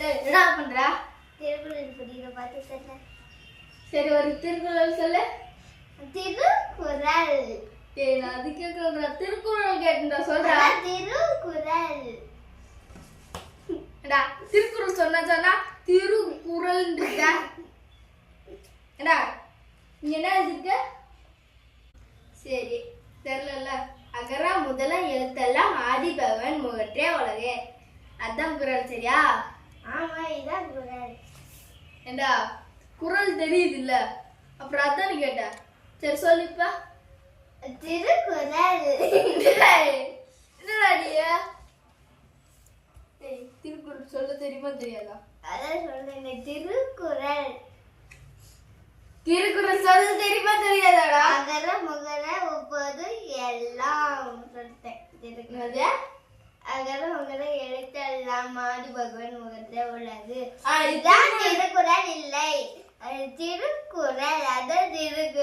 என்ன பண்ற? திருக்குறள் படிக்கிற பார்த்து சொல்ல. சரி ஒரு திருக்குறள் சொல்லு. திருக்குறள். நான் அது கேட்கல, திருக்குறள் கேட்டா சொல்றா. திருக்குறள். திருக்குறள் சொன்னா திருக்குறள் இருக்க. நீ என்ன எழுதிருக்க? சரி தெரியல. அகர முதல எழுத்தெல்லாம் ஆதி பகவன் முகற்றே உலகே. அதான் குறள். சரியா? ஆமா, இதான் குறள். ஏண்டா குறள் தெரியுது இல்ல, அப்புறம் அதான் நீ கேட்ட. சரி சொல்லிப்பா. திருக்குறள். என்னடா நீ திருக்குறள் சொல்ல தெரியுமா தெரியாதா? அதான் சொல்றேன், திருக்குறள். திருக்குறள் சொல்ல தெரியுமா தெரியாதாடா? அகர முகர ஒவ்வொரு எல்லாம் சொல்லிட்டேன். திருக்குறள். அகர முகர எழுத்தெல்லாம் ஆதி பகவன் முகற்றே உள்ளது. இதுதான் திருக்குறள் இல்லை, திருக்குறள். அதான் திருக்குறள்.